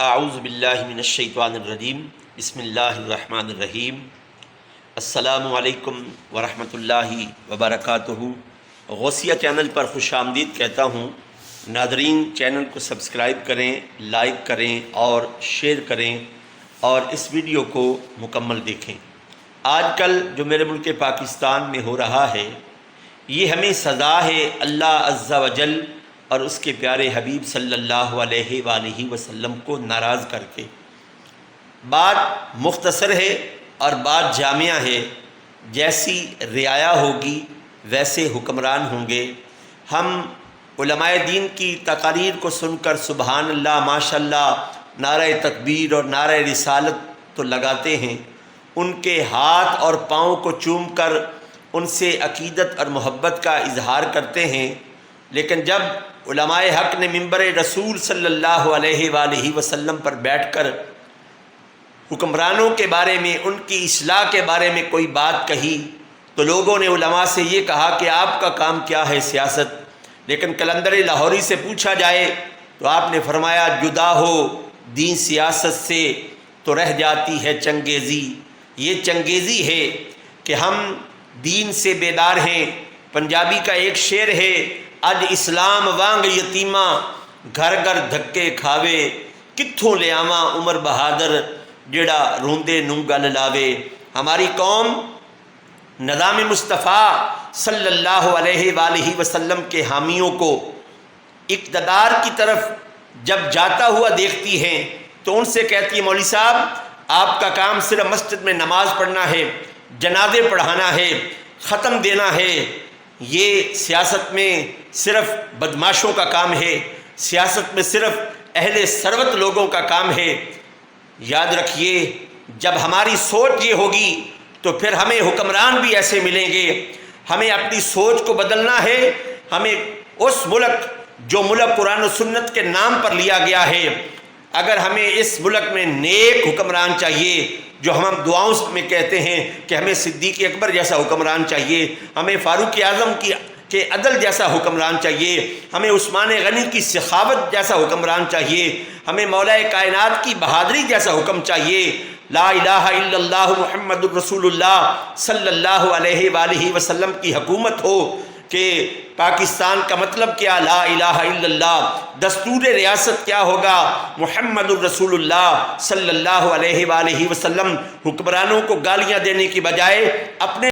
اعوذ باللہ من الشیطان الرجیم بسم اللہ الرحمن الرحیم السلام علیکم ورحمۃ اللہ وبرکاتہ۔ غوثیہ چینل پر خوش آمدید کہتا ہوں۔ ناظرین، چینل کو سبسکرائب کریں، لائک کریں اور شیئر کریں اور اس ویڈیو کو مکمل دیکھیں۔ آج کل جو میرے ملک پاکستان میں ہو رہا ہے، یہ ہمیں سزا ہے اللہ عز و جل اور اس کے پیارے حبیب صلی اللہ علیہ وآلہ وسلم کو ناراض کر کے۔ بات مختصر ہے اور بات جامعہ ہے۔ جیسی رعایا ہوگی ویسے حکمران ہوں گے۔ ہم علماء دین کی تقاریر کو سن کر سبحان اللہ، ماشاء اللہ، نعرہ تکبیر اور نعرہ رسالت تو لگاتے ہیں، ان کے ہاتھ اور پاؤں کو چوم کر ان سے عقیدت اور محبت کا اظہار کرتے ہیں، لیکن جب علماء حق نے منبر رسول صلی اللہ علیہ وآلہ وسلم پر بیٹھ کر حکمرانوں کے بارے میں، ان کی اصلاح کے بارے میں کوئی بات کہی تو لوگوں نے علماء سے یہ کہا کہ آپ کا کام کیا ہے؟ سیاست۔ لیکن قلندر لاہوری سے پوچھا جائے تو آپ نے فرمایا جدا ہو دین سیاست سے تو رہ جاتی ہے چنگیزی۔ یہ چنگیزی ہے کہ ہم دین سے بیدار ہیں۔ پنجابی کا ایک شعر ہے، اج اسلام وانگ یتیمہ گھر گھر دھکے کھاوے، کتھوں لے آواں عمر بہادر جڑا روندے نوں گل لاوے۔ ہماری قوم نظام مصطفیٰ صلی اللہ علیہ وآلہ وسلم کے حامیوں کو اقتدار کی طرف جب جاتا ہوا دیکھتی ہیں تو ان سے کہتی ہے مولوی صاحب، آپ کا کام صرف مسجد میں نماز پڑھنا ہے، جنازے پڑھانا ہے، ختم دینا ہے۔ یہ سیاست میں صرف بدماشوں کا کام ہے، سیاست میں صرف اہل ثروت لوگوں کا کام ہے۔ یاد رکھیے، جب ہماری سوچ یہ ہوگی تو پھر ہمیں حکمران بھی ایسے ملیں گے۔ ہمیں اپنی سوچ کو بدلنا ہے۔ ہمیں اس ملک جو ملک قرآن و سنت کے نام پر لیا گیا ہے، اگر ہمیں اس ملک میں نیک حکمران چاہیے، جو ہم دعاؤں میں کہتے ہیں کہ ہمیں صدیق اکبر جیسا حکمران چاہیے، ہمیں فاروق اعظم کے عدل جیسا حکمران چاہیے، ہمیں عثمان غنی کی سخاوت جیسا حکمران چاہیے، ہمیں مولا کائنات کی بہادری جیسا حکم چاہیے۔ لا الہ الا اللہ محمد الرسول اللہ صلی اللہ علیہ وآلہ وسلم کی حکومت ہو کہ پاکستان کا مطلب کیا؟ لا الہ الا اللہ۔ دستور ریاست کیا ہوگا؟ محمد الرسول اللہ صلی اللہ علیہ وآلہ وسلم۔ حکمرانوں کو گالیاں دینے کی بجائے اپنے